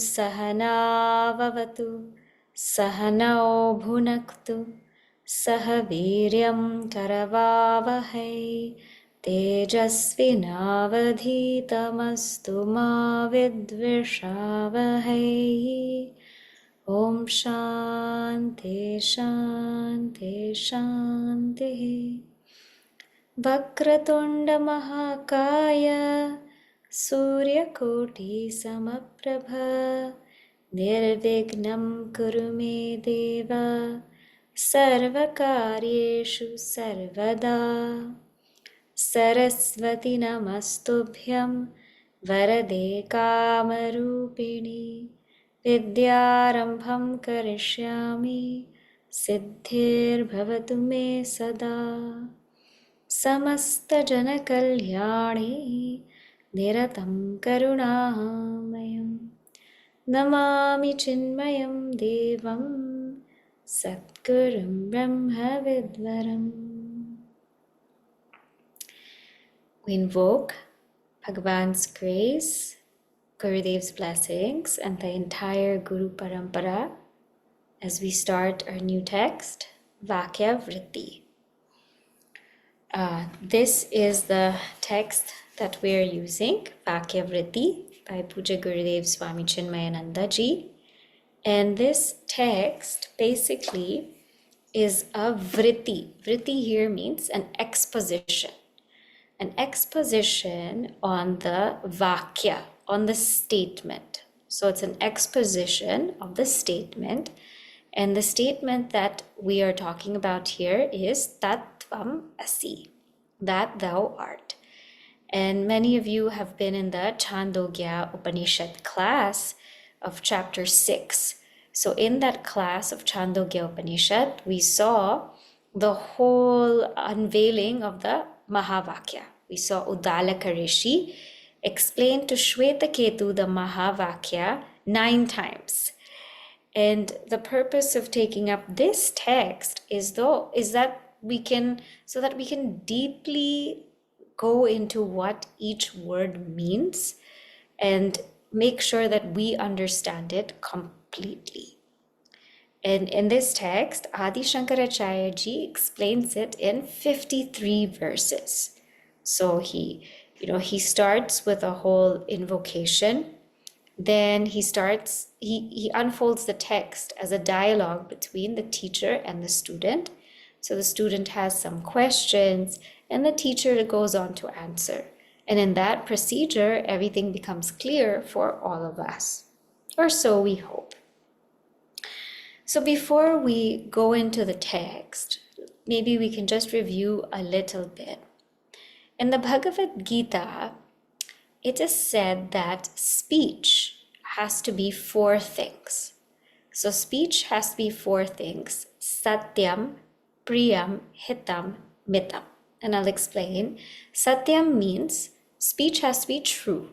Sahana vavatu sahanau bhunaktu sahaviryam karavavahai tejasvinavadhitamastu ma vidvishavahai. Om Shanti Shanti Shanti. Vakratunda Mahakaya Suryakoti Samaprabha Nirvignam Kurume Deva Sarvakaryeshu Sarvada. Saraswati Namastubhyam Varade Kamarupini Vidyarambham Karishyami Siddhir Bhavatu Me Sada. Samasta Jana Kalyani Niratam Karunamayam Namami Chinmayam Devam Satgurum Brahma Vidvaram. We invoke Bhagavan's grace, Gurudev's blessings, and the entire Guru Parampara as we start our new text, Vākya Vṛtti. This is the text that we are using, Vākya Vṛtti by Puja Gurudev Swami Chinmayananda Ji. And this text basically is a vritti. Vritti here means an exposition. An exposition on the Vakya, on the statement. So it's an exposition of the statement. And the statement that we are talking about here is tvam asi, that thou art. And many of you have been in the Chandogya Upanishad class of chapter 6. So in that class of Chandogya Upanishad, we saw the whole unveiling of the Mahāvākya. We saw Uddalaka Rishi explain to Shvetaketu the Mahāvākya 9 times. And the purpose of taking up this text is that we can deeply go into what each word means and make sure that we understand it completely. And in this text, Adi Shankaracharya Ji explains it in 53 verses. So he starts with a whole invocation. Then he unfolds the text as a dialogue between the teacher and the student. So the student has some questions and the teacher goes on to answer. And in that procedure, everything becomes clear for all of us, or so we hope. So before we go into the text, maybe we can just review a little bit. In the Bhagavad Gita, it is said that speech has to be 4 things. So speech has to be 4 things: satyam, priyam, hitam, mitam. And I'll explain. Satyam means speech has to be true.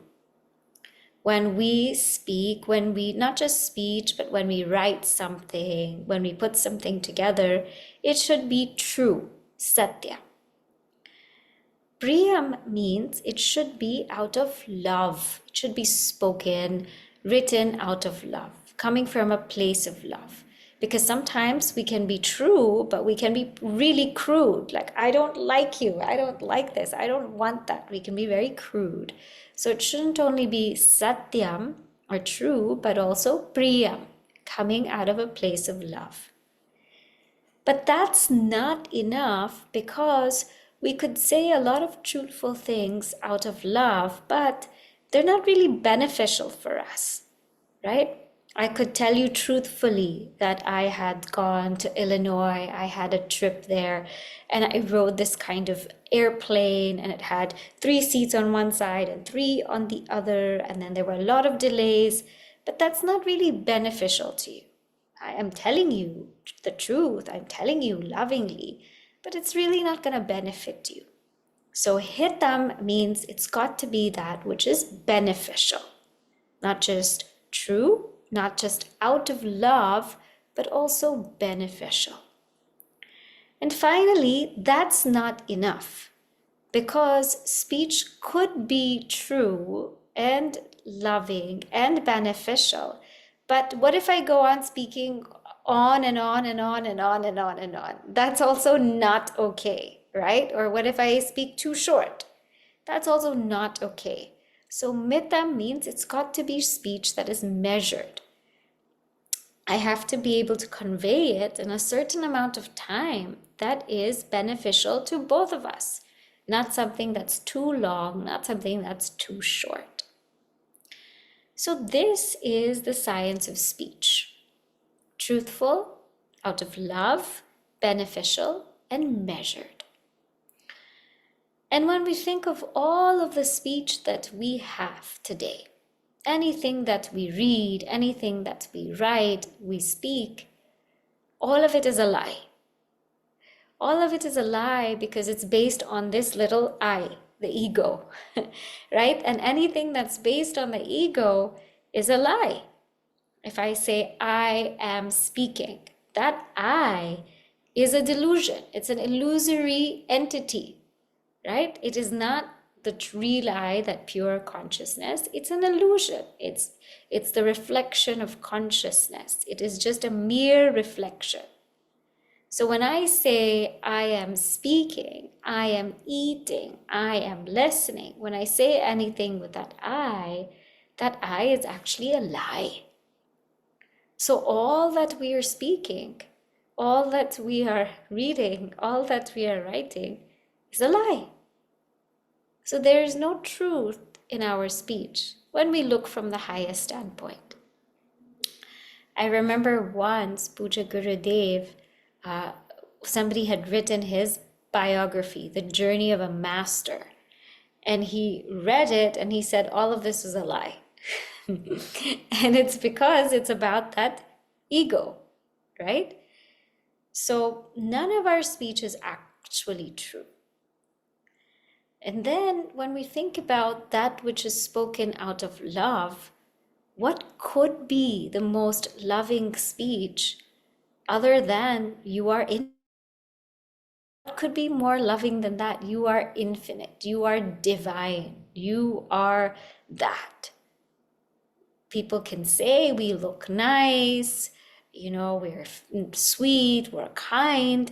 When we speak, not just speech, but when we write something, when we put something together, it should be true, satya. Priyam means it should be out of love. It should be spoken, written out of love, coming from a place of love. Because sometimes we can be true, but we can be really crude. Like, I don't like you, I don't like this, I don't want that. We can be very crude. So it shouldn't only be satyam or true, but also priyam, coming out of a place of love. But that's not enough, because we could say a lot of truthful things out of love, but they're not really beneficial for us, right? I could tell you truthfully that I had gone to Illinois, I had a trip there, and I rode this kind of airplane, and it had 3 seats on one side and 3 on the other, and then there were a lot of delays, but that's not really beneficial to you. I am telling you the truth. I'm telling you lovingly, but it's really not going to benefit you. So hitam means it's got to be that which is beneficial, not just true, not just out of love, but also beneficial. And finally, that's not enough, because speech could be true and loving and beneficial. But what if I go on speaking on and on and on and on and on and on? That's also not okay, right? Or what if I speak too short? That's also not okay. So mitam means it's got to be speech that is measured. I have to be able to convey it in a certain amount of time that is beneficial to both of us. Not something that's too long, not something that's too short. So this is the science of speech. Truthful, out of love, beneficial, and measured. And when we think of all of the speech that we have today, anything that we read, anything that we write, we speak, all of it is a lie. All of it is a lie because it's based on this little I, the ego, right? And anything that's based on the ego is a lie. If I say I am speaking, that I is a delusion. It's an illusory entity, right? It is not the real I, that pure consciousness. It's an illusion. It's the reflection of consciousness. It is just a mere reflection. So when I say I am speaking, I am eating, I am listening, when I say anything with that I is actually a lie. So all that we are speaking, all that we are reading, all that we are writing is a lie. So there is no truth in our speech when we look from the highest standpoint. I remember once Puja Gurudev, somebody had written his biography, The Journey of a Master. And he read it and he said, all of this is a lie. And it's because it's about that ego, right? So none of our speech is actually true. And then when we think about that which is spoken out of love, what could be the most loving speech other than you are in? What could be more loving than that? You are infinite. You are divine. You are that. People can say we look nice, we're sweet, we're kind,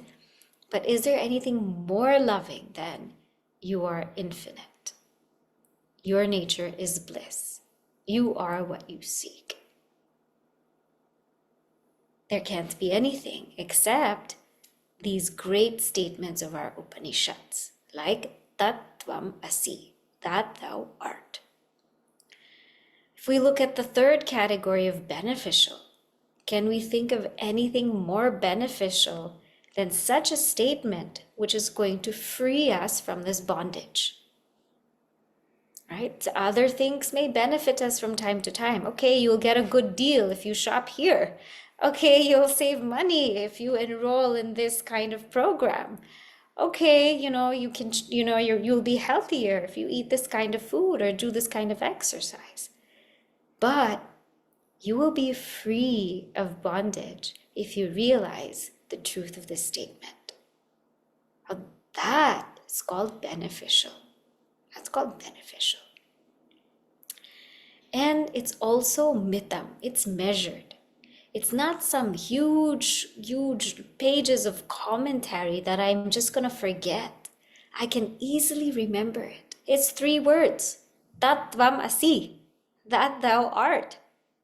but is there anything more loving than you are infinite? Your nature is bliss. You are what you seek. There can't be anything except these great statements of our Upanishads, like tat tvam asi, that thou art. If we look at the third category of beneficial, can we think of anything more beneficial than such a statement which is going to free us from this bondage? Right? Other things may benefit us from time to time. Okay, you'll get a good deal if you shop here. Okay, you'll save money if you enroll in this kind of program. Okay, you can, you'll be healthier if you eat this kind of food or do this kind of exercise. But you will be free of bondage if you realize the truth of this statement. Now that is called beneficial. That's called beneficial. And it's also mitam. It's measured. It's not some huge pages of commentary that I'm just going to forget. I can easily remember it. It's 3 words. Tat tvam asi. That thou art.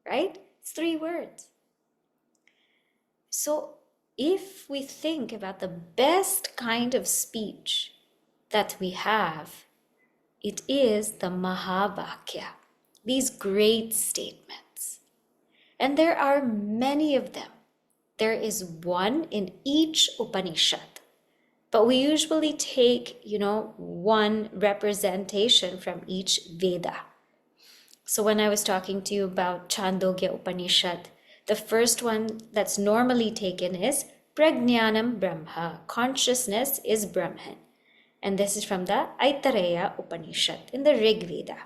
Right? It's 3 words. So if we think about the best kind of speech that we have, it is the mahāvākya, these great statements. And there are many of them. There is one in each Upanishad, but we usually take, one representation from each Veda. So when I was talking to you about Chandogya Upanishad, The first one that's normally taken is Prajnanam Brahma. Consciousness is Brahman. And this is from the Aitareya Upanishad in the Rig Veda.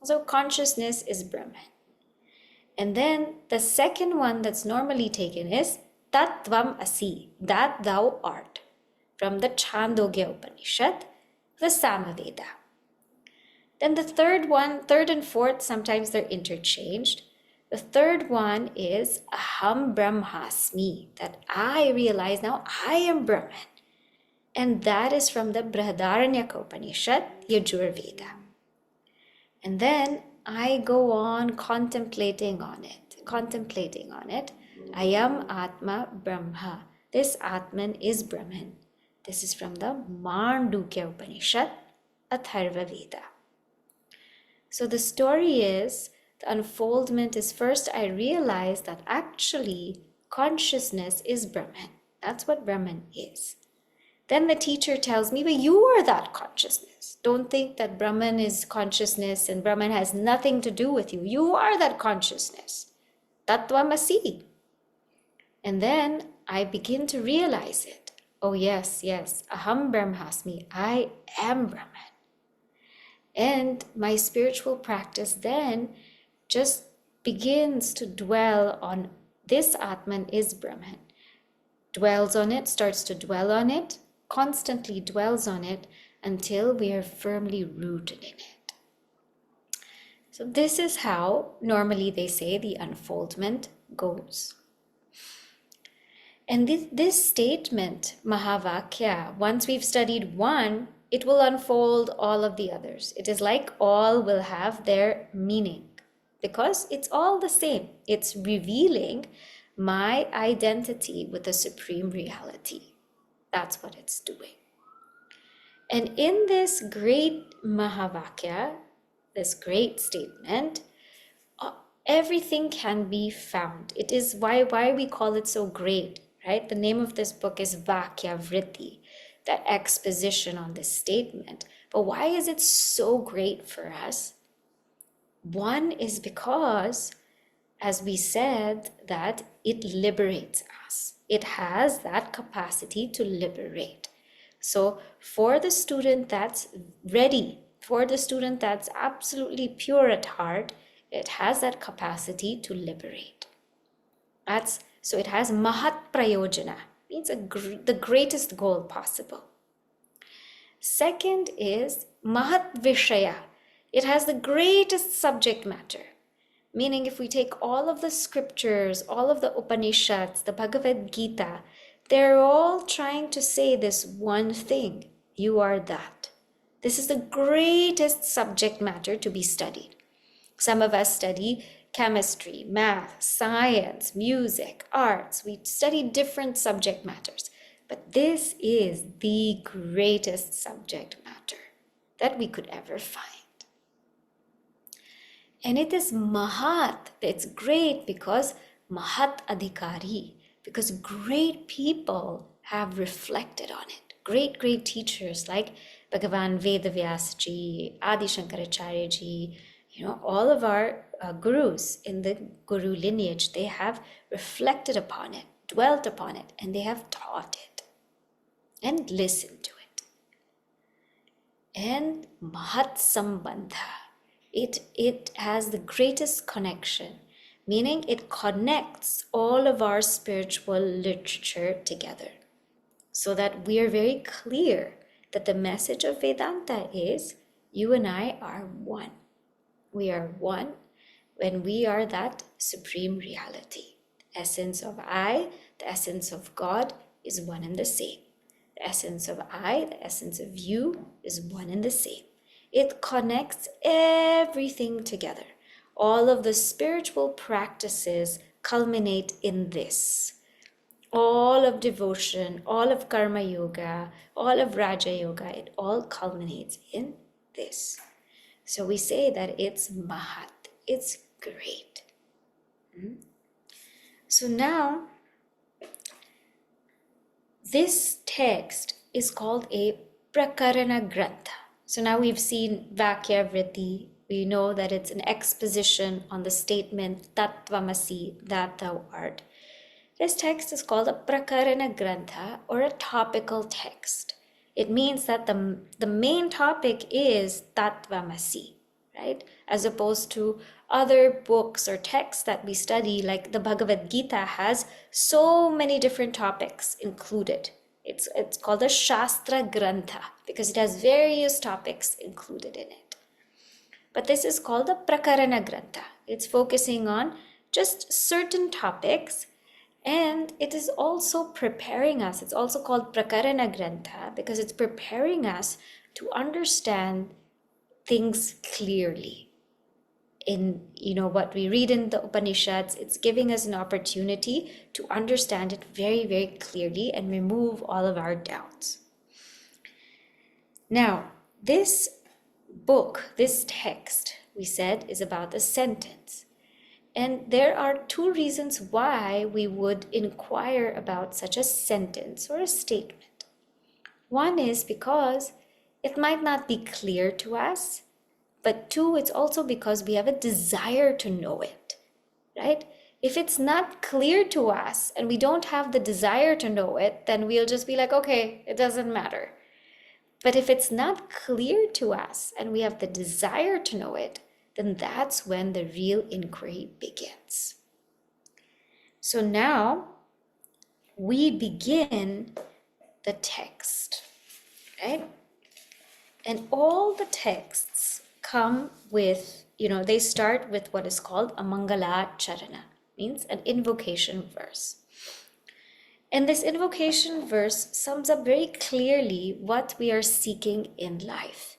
So consciousness is Brahman. And then the second one that's normally taken is Tat Tvam Asi, that thou art, from the Chandogya Upanishad, the Samaveda. Then the third one, third and fourth, sometimes they're interchanged. The third one is Aham Brahmasmi, that I realize now I am Brahman. And that is from the Brihadaranyaka Upanishad, Yajurveda. And then I go on contemplating on it. I am Atma Brahma. This Atman is Brahman. This is from the Mandukya Upanishad, Atharva Veda. So the story is, the unfoldment is first I realize that actually consciousness is Brahman. That's what Brahman is. Then the teacher tells me, but you are that consciousness. Don't think that Brahman is consciousness and Brahman has nothing to do with you. You are that consciousness. Tattvamasi. And then I begin to realize it. Oh yes, Aham Brahmasmi. I am Brahman. And my spiritual practice then just begins to dwell on this Atman is Brahman. Dwells on it, starts to dwell on it, constantly dwells on it until we are firmly rooted in it. So this is how normally they say the unfoldment goes. And this statement, Mahāvākya, once we've studied one, it will unfold all of the others. It is like all will have their meaning because it's all the same. It's revealing my identity with the supreme reality. That's what it's doing. And in this great Mahāvākya, this great statement, everything can be found. It is why we call it so great, right? The name of this book is Vākya Vṛtti, that exposition on this statement. But why is it so great for us? One is because, as we said, that it liberates us. It has that capacity to liberate. So for the student that's ready, for the student that's absolutely pure at heart, it has that capacity to liberate. So it has mahat prayojana, means the greatest goal possible. Second is mahat vishaya. It has the greatest subject matter. Meaning if we take all of the scriptures, all of the Upanishads, the Bhagavad Gita, they're all trying to say this one thing. You are that. This is the greatest subject matter to be studied. Some of us study chemistry, math, science, music, arts. We study different subject matters. But this is the greatest subject matter that we could ever find. And it is mahat. It's great because mahat adhikari, because great people have reflected on it. Great teachers like Bhagavan Vedavyasaji, Adi Shankaracharya, all of our gurus in the guru lineage, they have reflected upon it, dwelt upon it, and they have taught it and listened to it. And mahat sambandha. It has the greatest connection, meaning it connects all of our spiritual literature together so that we are very clear that the message of Vedanta is you and I are one. We are one when we are that supreme reality. The essence of I, the essence of God is one and the same. The essence of I, the essence of you is one and the same. It connects everything together. All of the spiritual practices culminate in this. All of devotion, all of karma yoga, all of raja yoga, it all culminates in this. So we say that it's mahat, it's great. So now, this text is called a prakaraṇa grantha. So now we've seen Vākya Vṛtti, We know that it's an exposition on the statement tatvamasi, that thou art. This text is called a prakaraṇa grantha, or a topical text. It means that the main topic is tatvamasi, right? As opposed to other books or texts that we study, like the Bhagavad Gita has so many different topics included. It's called a Shastra grantha because it has various topics included in it. But this is called a prakaraṇa grantha. It's focusing on just certain topics, and it is also preparing us. It's also called prakaraṇa grantha because it's preparing us to understand things clearly. In what we read in the Upanishads, it's giving us an opportunity to understand it very, very clearly and remove all of our doubts. Now, this book, this text, we said, is about a sentence. And there are two reasons why we would inquire about such a sentence or a statement. One is because it might not be clear to us, but two, it's also because we have a desire to know it, right? If it's not clear to us and we don't have the desire to know it, then we'll just be like, okay, it doesn't matter. But if it's not clear to us and we have the desire to know it, then that's when the real inquiry begins. So now we begin the text, right? And all the texts come with, they start with what is called a maṅgalācāraṇa, means an invocation verse. And this invocation verse sums up very clearly what we are seeking in life.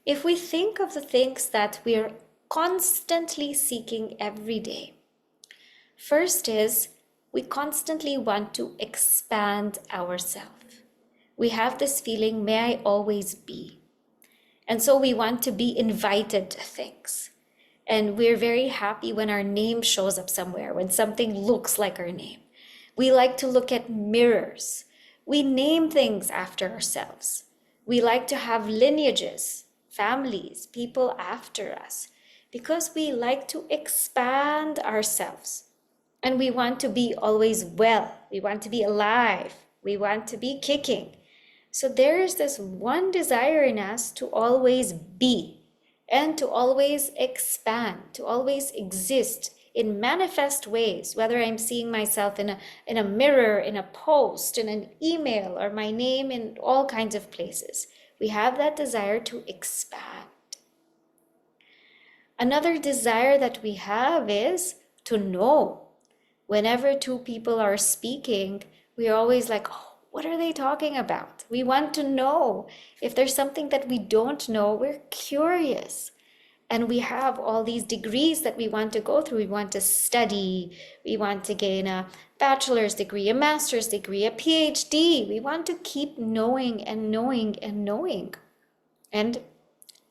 If we think of the things that we are constantly seeking every day, first is we constantly want to expand ourselves. We have this feeling, may I always be. And so we want to be invited to things. And we're very happy when our name shows up somewhere, when something looks like our name. We like to look at mirrors. We name things after ourselves. We like to have lineages, families, people after us, because we like to expand ourselves. And we want to be always well. We want to be alive. We want to be kicking. So there is this one desire in us to always be and to always expand, to always exist in manifest ways, whether I'm seeing myself in a mirror, in a post, in an email, or my name in all kinds of places. We have that desire to expand. Another desire that we have is to know. Whenever two people are speaking, we're always like, oh, what are they talking about? We want to know. If there's something that we don't know, we're curious. And we have all these degrees that we want to go through. We want to study. We want to gain a bachelor's degree, a master's degree, a PhD. We want to keep knowing and knowing and knowing. And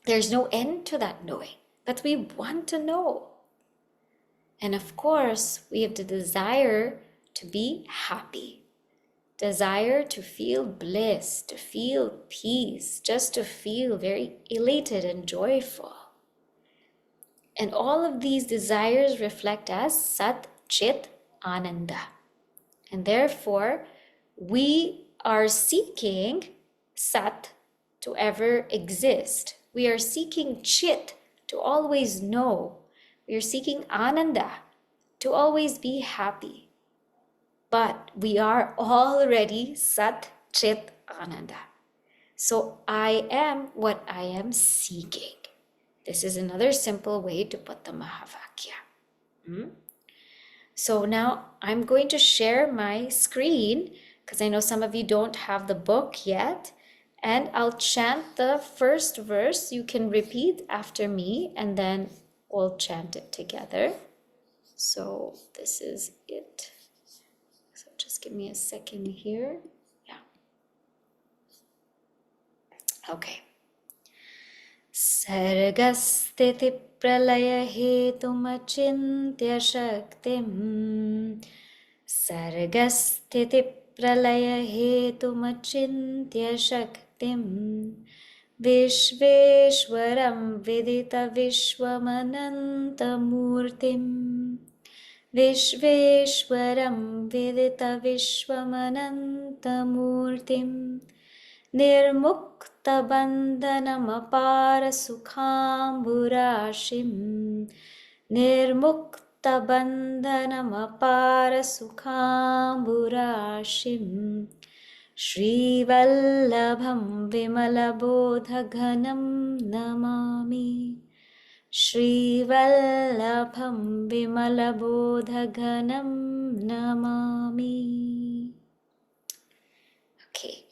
there's no end to that knowing, but we want to know. And of course, we have the desire to be happy. Desire to feel bliss, to feel peace, just to feel very elated and joyful. And all of these desires reflect as Sat, Chit, Ānanda. And therefore, we are seeking Sat to ever exist. We are seeking Chit to always know. We are seeking Ānanda to always be happy. But we are already Sat, Chit, Ānanda. So I am what I am seeking. This is another simple way to put the Mahāvākya. So now I'm going to share my screen because I know some of you don't have the book yet. And I'll chant the first verse. You can repeat after me and then we'll chant it together. So this is it. So just give me a second here. Yeah. Okay. Sargasthiti pralaya hetumachintya shaktim. Sargasthiti pralaya hetumachintya shaktim. Vishveshwaram Vidita Vishwamanantamurtim. Vishveshwaram Vidita Vishwamanantamurtim. Nirmukta bandhanam apara sukhamburashim. Nirmukta bandhanam apara sukhamburashim. Śrī Vallabham Vimalabodhaganam namami. Śrī Vallabham Vimalabodhaganam namami. Okay,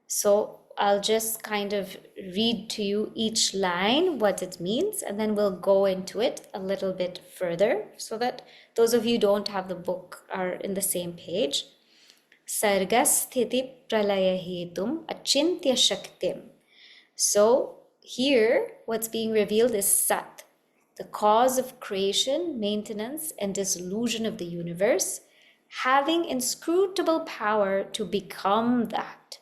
so I'll just kind of read to you each line what it means, and then we'll go into it a little bit further so that those of you who don't have the book are in the same page. Sargasthiti pralaya hetum achintya shaktim. So here what's being revealed is Sat, the cause of creation, maintenance, and dissolution of the universe, having inscrutable power to become that.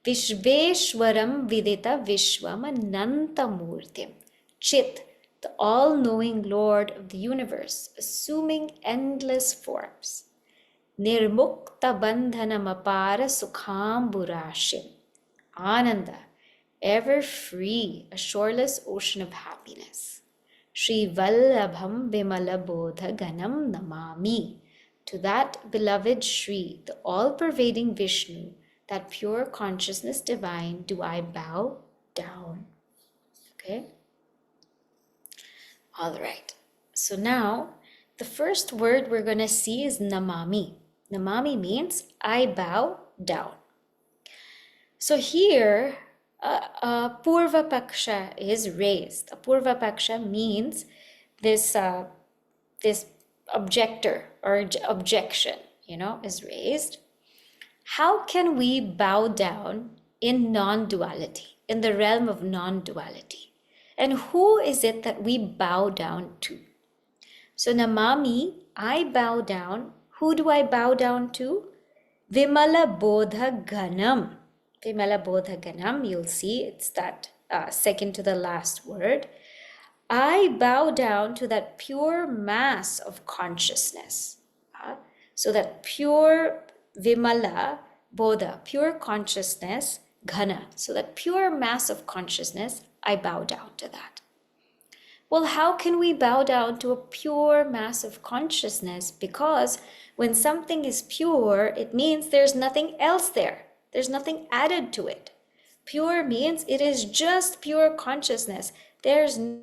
Vishveshwaram vidita vishwam anantamurtim. Chit, the all-knowing Lord of the universe, assuming endless forms. Nirmukta bandhanam apara sukhamburashim. Ānanda, ever free, a shoreless ocean of happiness. Śrī Vallabham Vimalabodha Ganam Namami. To that beloved Śrī, the all-pervading Vishnu, that pure consciousness divine, do I bow down. Okay? All right. So now, the first word we're going to see is namami. Namami means I bow down. So here, Purva Paksha is raised. A Purva Paksha means this objector or objection, is raised. How can we bow down in non-duality, in the realm of non-duality? And who is it that we bow down to? So namami, I bow down. Who do I bow down to? Vimala Bodha Ganam. Vimala Bodha Ganam, you'll see it's that second to the last word. I bow down to that pure mass of consciousness. So that pure Vimala Bodha, pure consciousness, Ghana. So that pure mass of consciousness, I bow down to that. Well, how can we bow down to a pure mass of consciousness? Because when something is pure, it means there's nothing else there. There's nothing added to it. Pure means it is just pure consciousness. There's no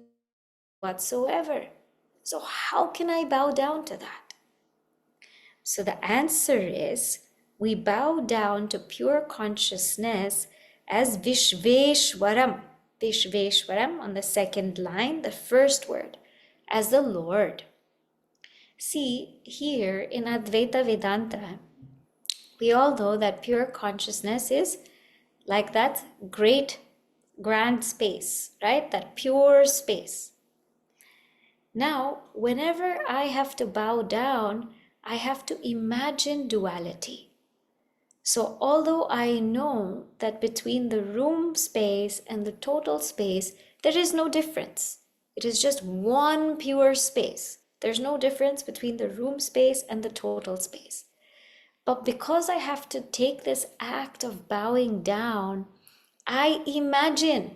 whatsoever. So how can I bow down to that? So the answer is, we bow down to pure consciousness as Vishveshwaram. Vishveshwaram on the second line, the first word, as the Lord. See, here in Advaita Vedanta, we all know that pure consciousness is like that great grand space, right? That pure space. Now, whenever I have to bow down, I have to imagine duality. So although I know that between the room space and the total space, there is no difference. It is just one pure space. There's no difference between the room space and the total space. But because I have to take this act of bowing down, I imagine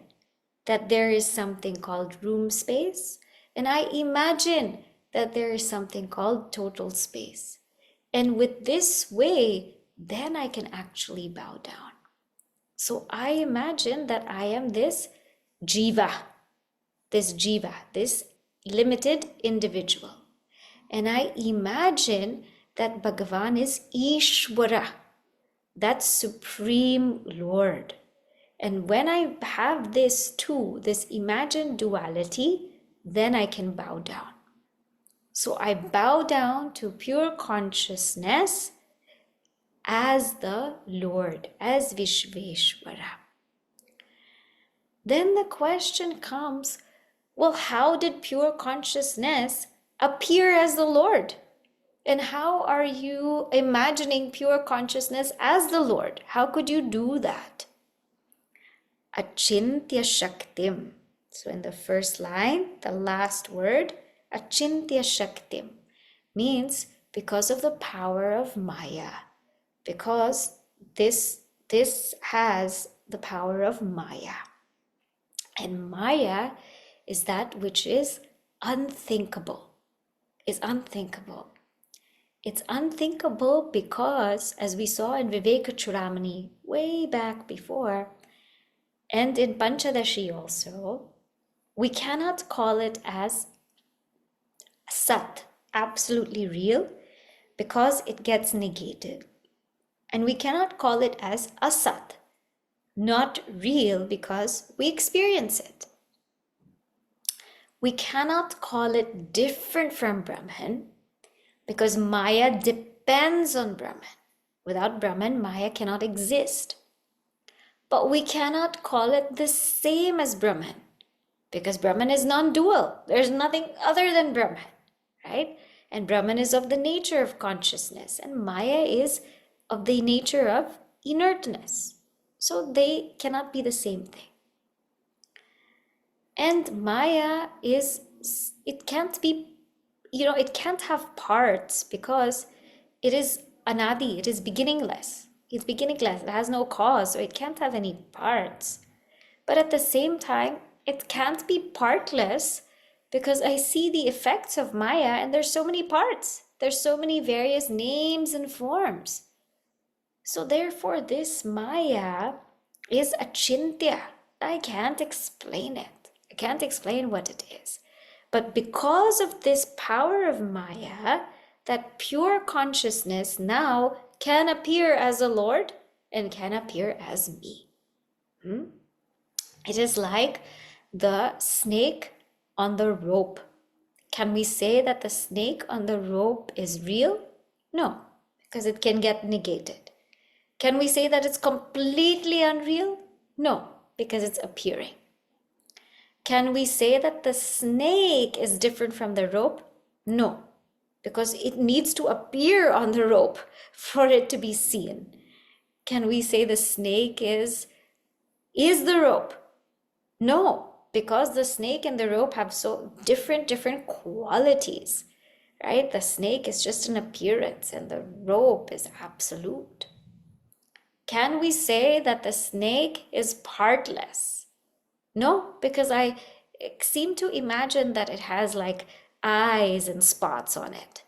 that there is something called room space, and I imagine that there is something called total space. And with this way, then I can actually bow down. So I imagine that I am this jīva, this limited individual. And I imagine that Bhagavan is Ishvara, that Supreme Lord. And when I have this too, this imagined duality, then I can bow down. So I bow down to pure consciousness as the Lord, as Vishveshwara. Then the question comes, well, how did pure consciousness appear as the Lord? And how are you imagining pure consciousness as the Lord? How could you do that? achintya shaktim. So in the first line, the last word, achintya shaktim, means because of the power of Maya, because this has the power of Maya. And Maya is that which is unthinkable, is unthinkable. It's unthinkable because, as we saw in Viveka Chudamani way back before, and in Panchadashi also, we cannot call it as sat, absolutely real, because it gets negated. And we cannot call it as asat, not real, because we experience it. We cannot call it different from Brahman, because Maya depends on Brahman. Without Brahman, Maya cannot exist. But we cannot call it the same as Brahman, because Brahman is non-dual. There's nothing other than Brahman, right? And Brahman is of the nature of consciousness, and Maya is of the nature of inertness. So they cannot be the same thing. And Maya is, it can't be, it can't have parts because it is anadi, it is beginningless. It's beginningless, it has no cause, so it can't have any parts. But at the same time, it can't be partless because I see the effects of Maya and there's so many parts. There's so many various names and forms. So therefore, this Maya is achintya. I can't explain it. I can't explain what it is. But because of this power of Maya, that pure consciousness now can appear as a Lord and can appear as me. It is like the snake on the rope. Can we say that the snake on the rope is real? No, because it can get negated. Can we say that it's completely unreal? No, because it's appearing. Can we say that the snake is different from the rope? No, because it needs to appear on the rope for it to be seen. Can we say the snake is the rope? No, because the snake and the rope have so different qualities, right? The snake is just an appearance and the rope is absolute. Can we say that the snake is partless? No, because I seem to imagine that it has like eyes and spots on it.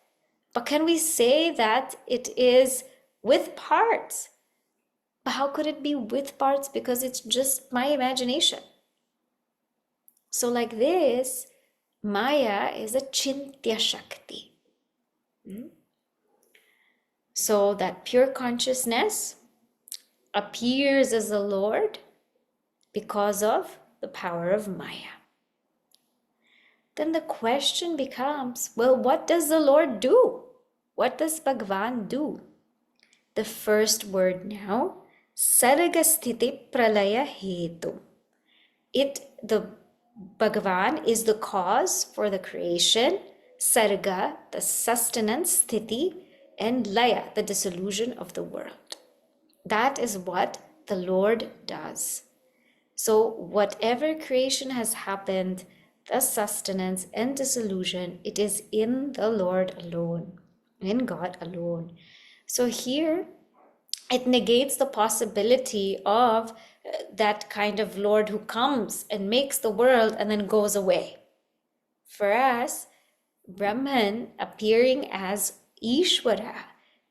But can we say that it is with parts? But how could it be with parts? Because it's just my imagination. So like this, Maya is a chintya shakti. So that pure consciousness appears as the Lord because of the power of Maya. Then the question becomes, well, what does the Lord do? What does Bhagavan do? The first word now, sarga sthiti pralaya hetu. The Bhagavan is the cause for the creation, sarga, the sustenance, sthiti, and laya, the dissolution of the world. That is what the Lord does. So whatever creation has happened, the sustenance and dissolution, it is in the Lord alone, in God alone. So here it negates the possibility of that kind of Lord who comes and makes the world and then goes away. For us, Brahman appearing as Ishvara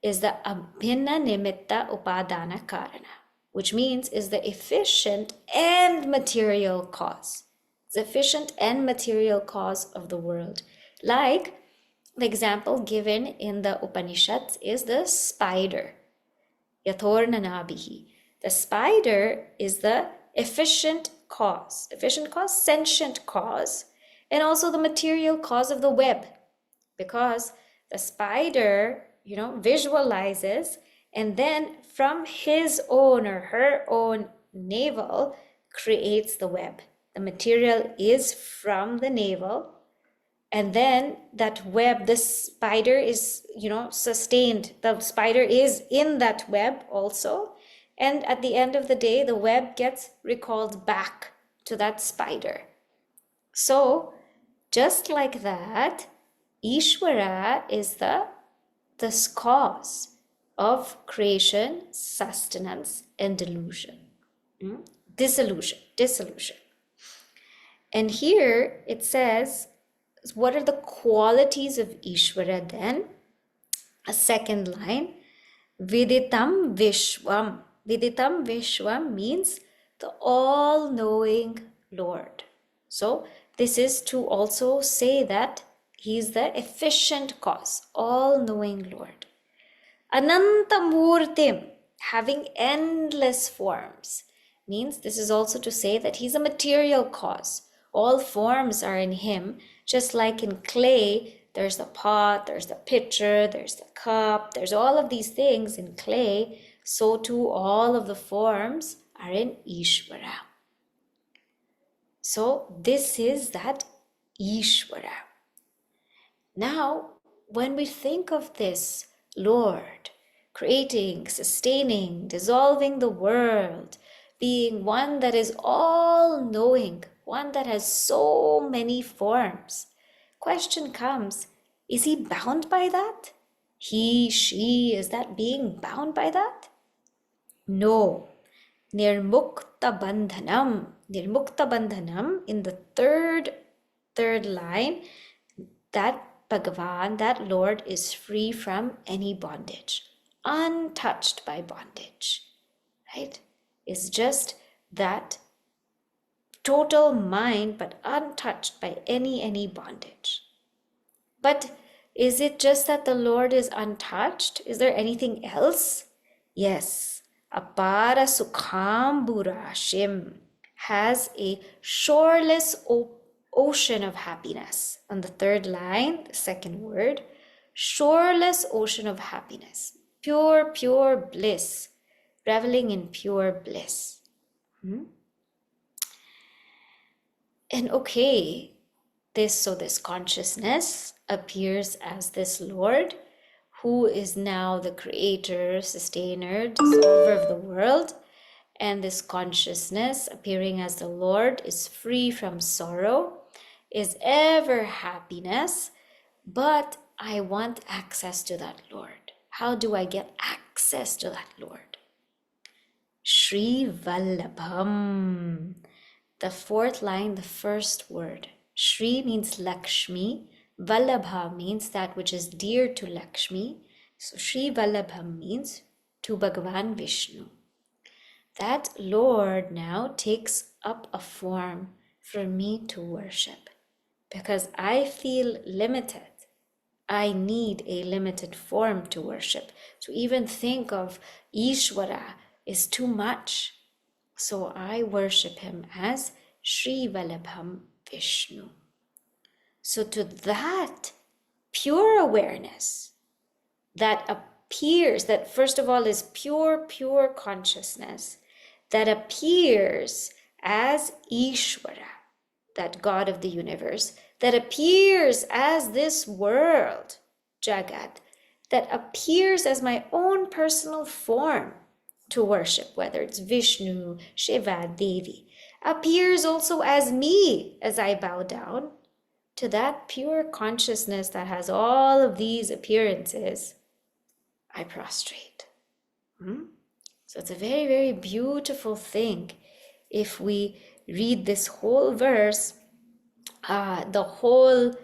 is the abhinna nimitta upadana karana, which means is the efficient and material cause. It's efficient and material cause of the world. Like the example given in the Upanishads is the spider. Yathornanabihi. The spider is the efficient cause, sentient cause, and also the material cause of the web, because the spider, visualizes, and then from his own or her own navel creates the web. The material is from the navel, and then that web, the spider is, sustained. The spider is in that web also, And at the end of the day, the web gets recalled back to that spider. So, just like that, Ishvara is the cause of creation, sustenance, and delusion. Dissolution. And here it says, what are the qualities of Ishvara then? A second line, Viditam Vishwam. Viditam Vishwam means the all-knowing Lord. So this is to also say that he is the efficient cause, all-knowing Lord. Ananta Murtim, having endless forms, means this is also to say that he's a material cause. All forms are in him, just like in clay, there's the pot, there's the pitcher, there's the cup, there's all of these things in clay, so too all of the forms are in Ishvara. So this is that Ishvara. Now, when we think of this Lord, creating, sustaining, dissolving the world, being one that is all-knowing, one that has so many forms, question comes, is he bound by that? He, she, is that being bound by that? No. Nirmukta bandhanam. Nirmukta bandhanam, in the third line, that Bhagavan, that Lord, is free from any bondage, untouched by bondage, right? Is just that total mind, but untouched by any bondage. But is it just that the Lord is untouched? Is there anything else? Yes. Apara Sukhamburashim has a shoreless ocean of happiness. On the third line, the second word, shoreless ocean of happiness. Pure bliss. Reveling in pure bliss. And okay, this consciousness appears as this Lord, who is now the creator, sustainer, dissolver of the world. And this consciousness appearing as the Lord is free from sorrow, is ever happiness, but I want access to that Lord. How do I get access to that Lord? Śrī Vallabham. The fourth line, the first word. Śrī means Lakshmi. Vallabha means that which is dear to Lakshmi. So Śrī Vallabham means to Bhagavan Vishnu. That Lord now takes up a form for me to worship, because I feel limited. I need a limited form to worship. To even think of Ishvara is too much. So I worship him as Śrī Vallabham Vishnu. So to that pure awareness that appears, that first of all is pure consciousness, that appears as Ishvara, that God of the universe, that appears as this world, Jagat, that appears as my own personal form to worship, whether it's Vishnu, Shiva, Devi, appears also as me as I bow down to that pure consciousness that has all of these appearances, I prostrate. So it's a very beautiful thing. If we read this whole verse, the whole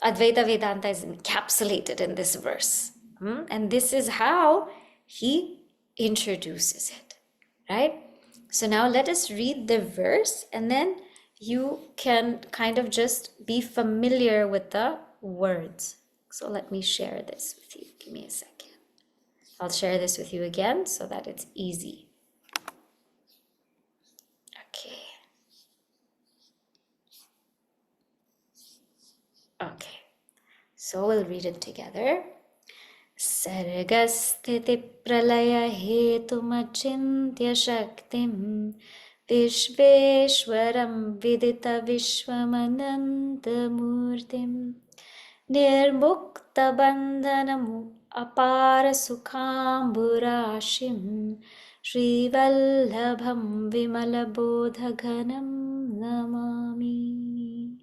Advaita Vedanta is encapsulated in this verse. And this is how he introduces it, right? So now let us read the verse, and then you can kind of just be familiar with the words. So let me share this with you. Give me a second. I'll share this with you again so that it's easy. Okay. So we'll read it together. Sargasthiti pralaya hetumachintya shaktim Vishveshwaram vidita vishwamanandamurtim Nirmukta bandhanamu apara sukhamburashim Shrivallabham Vimalabodhaganam Namami.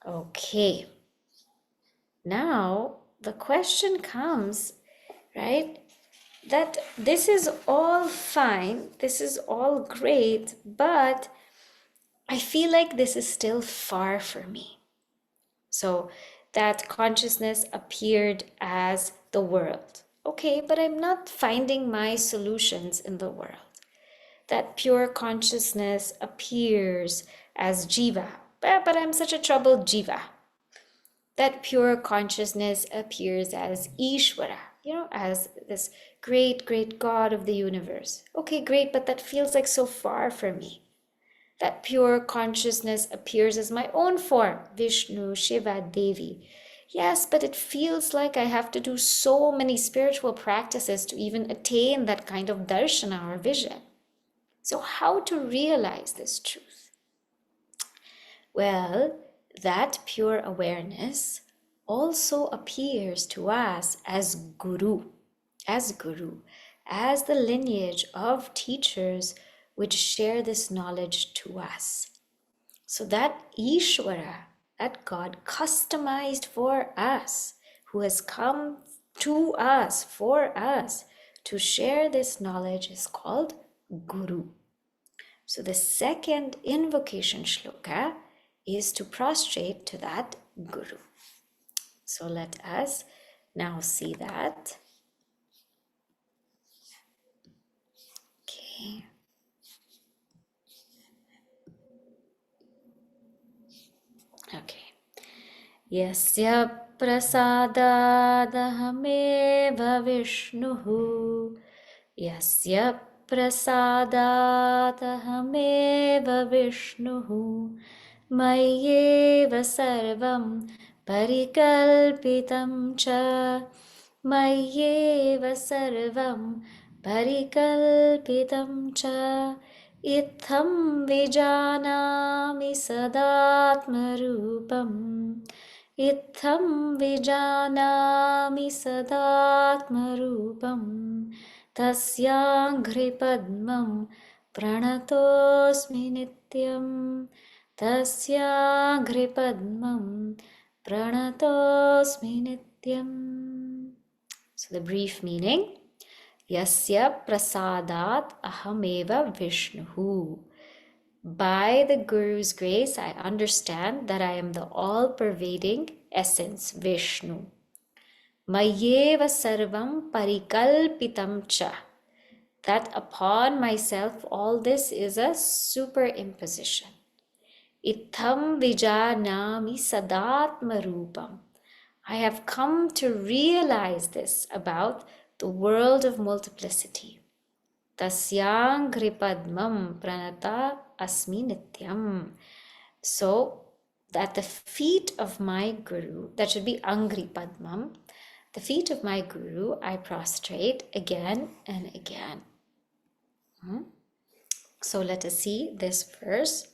Okay, now the question comes, right? That this is all fine, this is all great, but I feel like this is still far for me. So that consciousness appeared as the world. Okay, but I'm not finding my solutions in the world. That pure consciousness appears as jīva, but I'm such a troubled jīva. That pure consciousness appears as Ishvara, as this great, great God of the universe. Okay, great, but that feels like so far from me. That pure consciousness appears as my own form, Vishnu, Shiva, Devi. Yes, but it feels like I have to do so many spiritual practices to even attain that kind of darshana or vision. So how to realize this truth? Well, that pure awareness also appears to us as Guru, as the lineage of teachers which share this knowledge to us. So that Ishvara, that God customized for us, who has come to us, for us, to share this knowledge is called Guru. So the second invocation shloka is to prostrate to that Guru. So let us now see that. Okay. Okay. Yasya prasadadahameva Vishnuhu. Yasya prasadadahameva Vishnuhu. Mayyeva sarvam parikalpitam cha. Mayyeva sarvam parikalpitam cha. Itham vijanami sadatmarupam. Itham vijanami sadatmarupam. Tasyangri padmam pranatosmi nityam. Tasyangri padmam pranatosmi nityam. So the brief meaning, Yasya prasadat ahameva Vishnuhu. By the Guru's grace, I understand that I am the all-pervading essence, Vishnu. Mayyeva sarvam parikalpitam cha. That upon myself, all this is a superimposition. Itham vijanami sadatmarupam. I have come to realize this about the world of multiplicity. Tasyangri padmam pranata asmi nityam. So at the feet of my Guru, that should be Angri Padmam, the feet of my Guru, I prostrate again and again. So let us see this verse.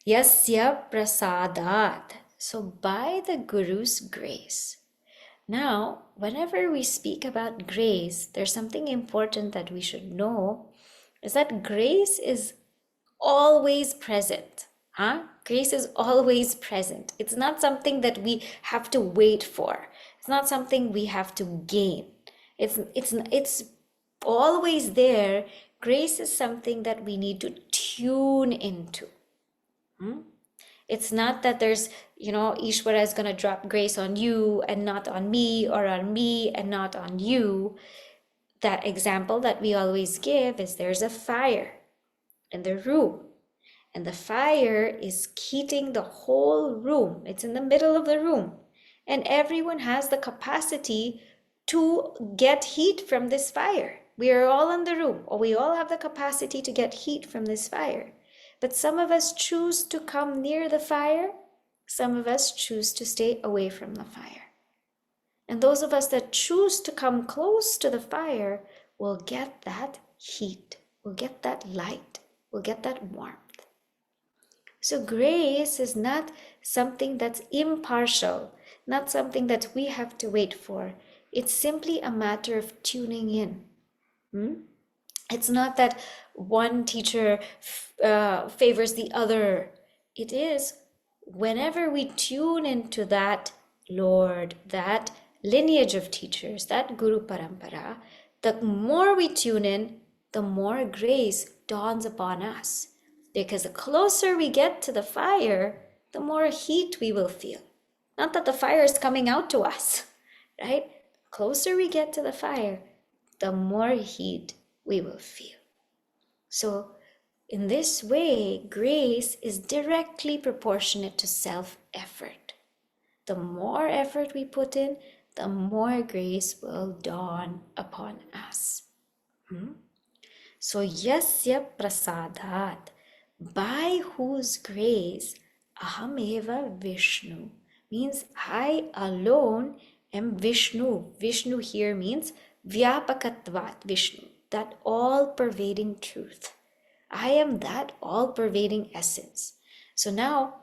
Yasya prasadat. So by the Guru's grace. Now, whenever we speak about grace, there's something important that we should know, is that grace is always present. Grace is always present. It's not something that we have to wait for. It's not something we have to gain. It's always there. Grace is something that we need to tune into. It's not that there's, Ishvara is going to drop grace on you and not on me, or on me and not on you. That example that we always give is there's a fire in the room, and the fire is heating the whole room. It's in the middle of the room, and everyone has the capacity to get heat from this fire. We are all in the room, or we all have the capacity to get heat from this fire. But some of us choose to come near the fire. Some of us choose to stay away from the fire. And those of us that choose to come close to the fire will get that heat, will get that light, will get that warmth. So grace is not something that's impartial, not something that we have to wait for. It's simply a matter of tuning in. It's not that one teacher favors the other. It is whenever we tune into that Lord, that lineage of teachers, that Guru Parampara, the more we tune in, the more grace dawns upon us. Because the closer we get to the fire, the more heat we will feel. Not that the fire is coming out to us, right? Closer we get to the fire, the more heat we will feel. So in this way, grace is directly proportionate to self-effort. The more effort we put in, the more grace will dawn upon us. So yasya prasadat, by whose grace, ahameva Vishnu, means I alone am Vishnu. Vishnu here means vyapakatvat Vishnu, that all-pervading truth. I am that all-pervading essence. So now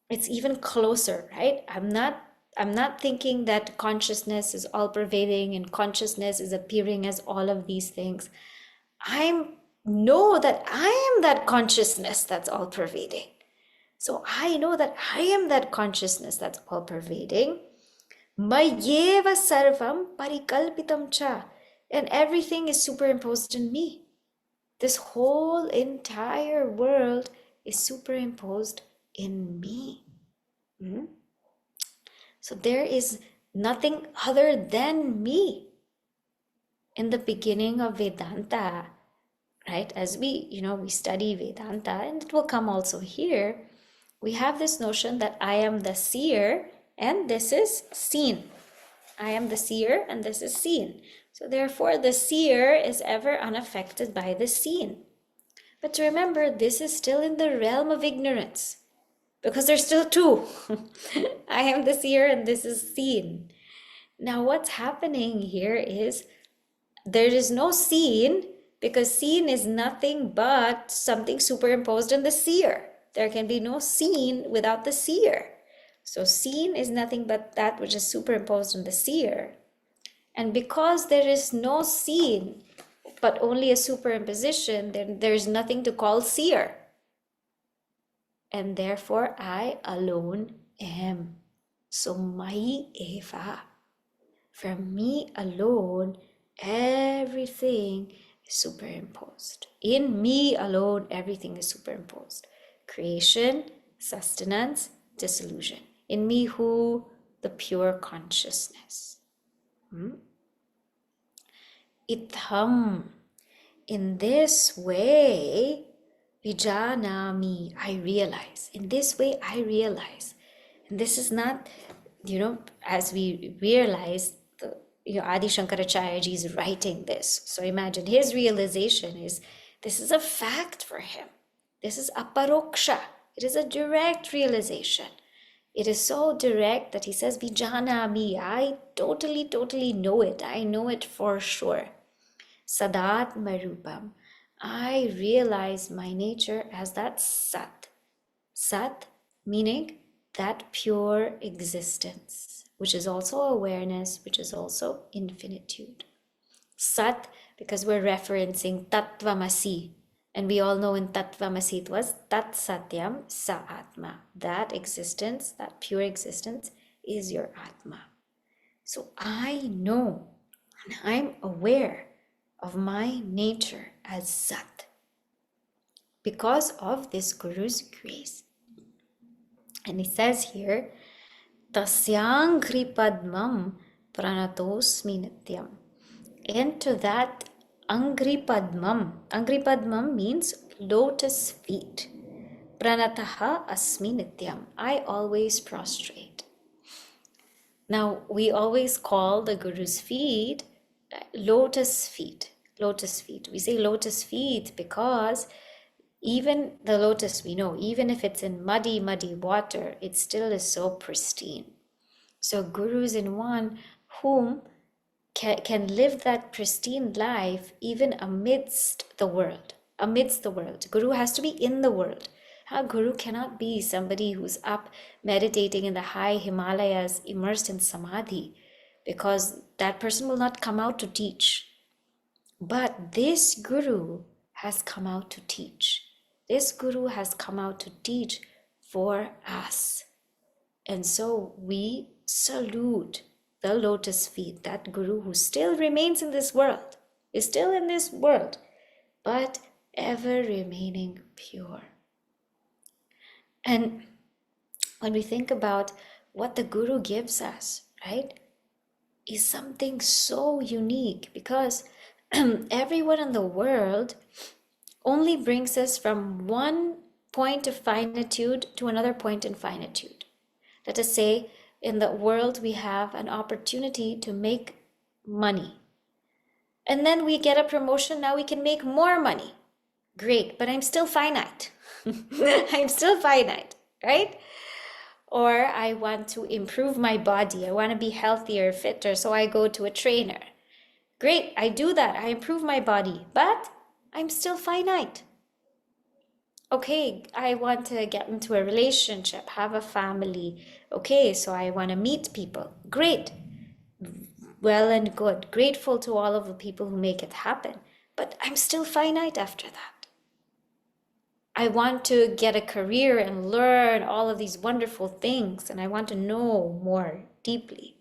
it's even closer, right? I'm not thinking that consciousness is all-pervading and consciousness is appearing as all of these things. I know that I am that consciousness that's all-pervading. So I know that I am that consciousness that's all-pervading. Mayeva sarvam parikalpitam cha. And everything is superimposed in me. This whole entire world is superimposed in me. So there is nothing other than me. In the beginning of Vedanta, right, as we study Vedanta, and it will come also here, we have this notion that I am the seer and this is seen. I am the seer and this is seen. So therefore, the seer is ever unaffected by the seen. But remember, this is still in the realm of ignorance, because there's still two. I am the seer and this is seen. Now what's happening here is there is no seen, because seen is nothing but something superimposed in the seer. There can be no seen without the seer. So seen is nothing but that which is superimposed in the seer. And because there is no seen, but only a superimposition, then there is nothing to call seer. And therefore, I alone am. So Mahi Eva. From me alone, everything is superimposed. In me alone, everything is superimposed. Creation, sustenance, dissolution. In me who? The pure consciousness. Itham. In this way, vijanami, I realize. In this way, I realize. And this is not, as we realize, Adi Shankaracharya is writing this. So imagine his realization is, this is a fact for him. This is aparoksha. It is a direct realization. It is so direct that he says, vijanami, I totally know it. I know it for sure. Sadat marupam. I realize my nature as that sat. Sat meaning that pure existence, which is also awareness, which is also infinitude. Sat, because we're referencing tattvamasi. And we all know in tattvamasi it was tat satyam sa atma. That existence, that pure existence is your atma. So I know and I'm aware of my nature as Sat because of this Guru's grace. And he says here, Tasyangri Padmam Pranatosmi Nityam. And to that Angri Padmam means lotus feet. Pranataha Asmi Nityam. I always prostrate. Now, we always call the Guru's feet lotus feet. Lotus feet. We say lotus feet because even the lotus, we know, even if it's in muddy water, it still is so pristine. So Guru is in one whom can live that pristine life even amidst the world. Guru has to be in the world. Guru cannot be somebody who's up meditating in the high Himalayas, immersed in samadhi, because that person will not come out to teach. But this Guru has come out to teach. This Guru has come out to teach for us. And so we salute the lotus feet, that Guru who still remains in this world, is still in this world, but ever remaining pure. And when we think about what the Guru gives us, right, is something so unique, because everyone in the world only brings us from one point of finitude to another point in finitude. Let us say in the world we have an opportunity to make money. And then we get a promotion, now we can make more money. Great, but I'm still finite. I'm still finite, right? Or I want to improve my body. I want to be healthier, fitter, so I go to a trainer. Great, I do that. I improve my body, but I'm still finite. Okay, I want to get into a relationship, have a family. Okay, so I want to meet people. Great, well and good. Grateful to all of the people who make it happen, but I'm still finite after that. I want to get a career and learn all of these wonderful things, and I want to know more deeply.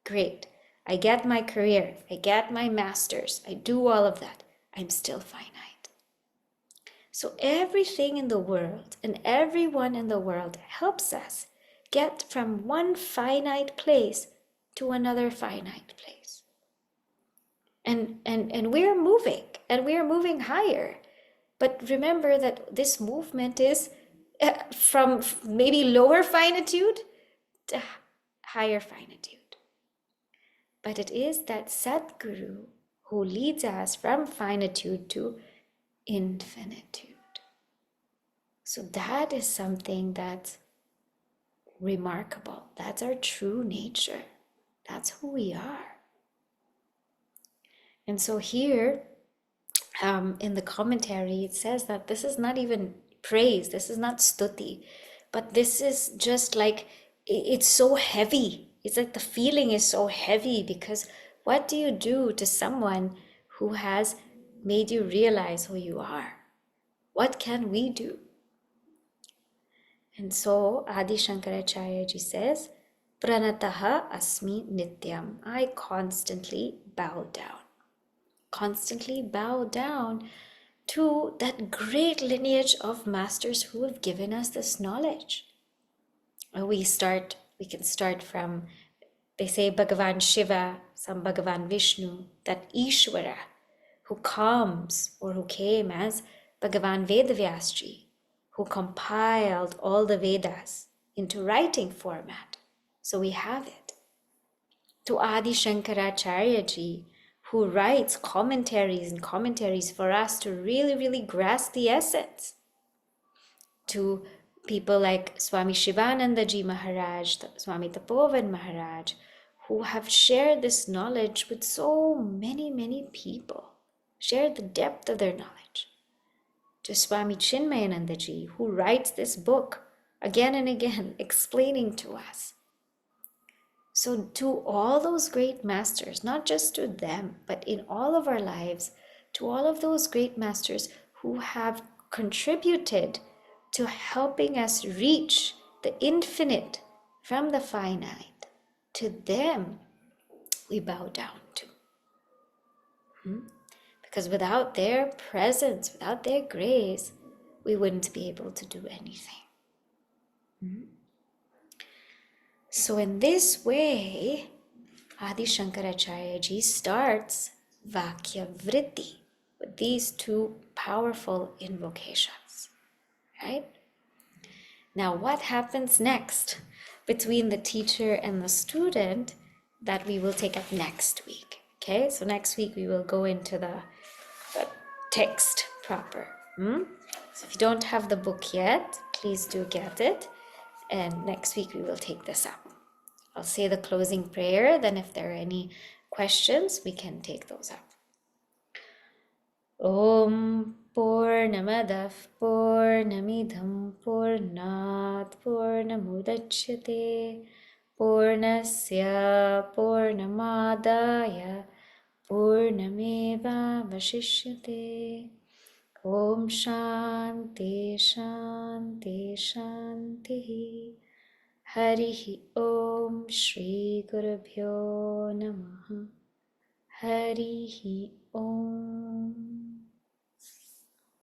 Great, I get my career, I get my master's, I do all of that. I'm still finite. So everything in the world and everyone in the world helps us get from one finite place to another finite place. And we're moving, and we're moving higher. But remember that this movement is from maybe lower finitude to higher finitude. But it is that Sadguru who leads us from finitude to infinitude. So that is something that's remarkable. That's our true nature. That's who we are. And so here, in the commentary, it says that this is not even praise, this is not stuti, but this is just like, it's so heavy. It's like the feeling is so heavy, because what do you do to someone who has made you realize who you are? What can we do? And so Adi Shankaracharya ji says, Pranataha asmi nityam. I constantly bow down. Constantly bow down to that great lineage of masters who have given us this knowledge. We can start from, they say Bhagavan Shiva, some Bhagavan Vishnu, that Ishvara who comes or who came as Bhagavan Vedavyasji, who compiled all the Vedas into writing format. So we have it. To Adi Shankaracharya ji, who writes commentaries and commentaries for us to really, really grasp the essence. To people like Swami Shivananda ji Maharaj, Swami Tapovan Maharaj, who have shared this knowledge with so many, many people, shared the depth of their knowledge. To Swami Chinmayananda ji, who writes this book again and again, explaining to us. So to all those great masters, not just to them, but in all of our lives, to all of those great masters who have contributed to helping us reach the infinite from the finite, to them we bow down to. Because without their presence, without their grace, we wouldn't be able to do anything. So in this way, Adi Shankaracharya ji starts Vākya Vṛtti with these two powerful invocations, right? Now what happens next between the teacher and the student, that we will take up next week, okay? So next week we will go into the text proper. So if you don't have the book yet, please do get it. And next week we will take this up. I'll say the closing prayer, then if there are any questions, we can take those up. Om Purnamadav Purnamidham Purnat Purnamudachyate Purnasya Purnamadaya Purnamevavashishyate. Om Shanti Shanti Shanti. Harihi Om Shri Gurubhyo Namaha. Harihi Om.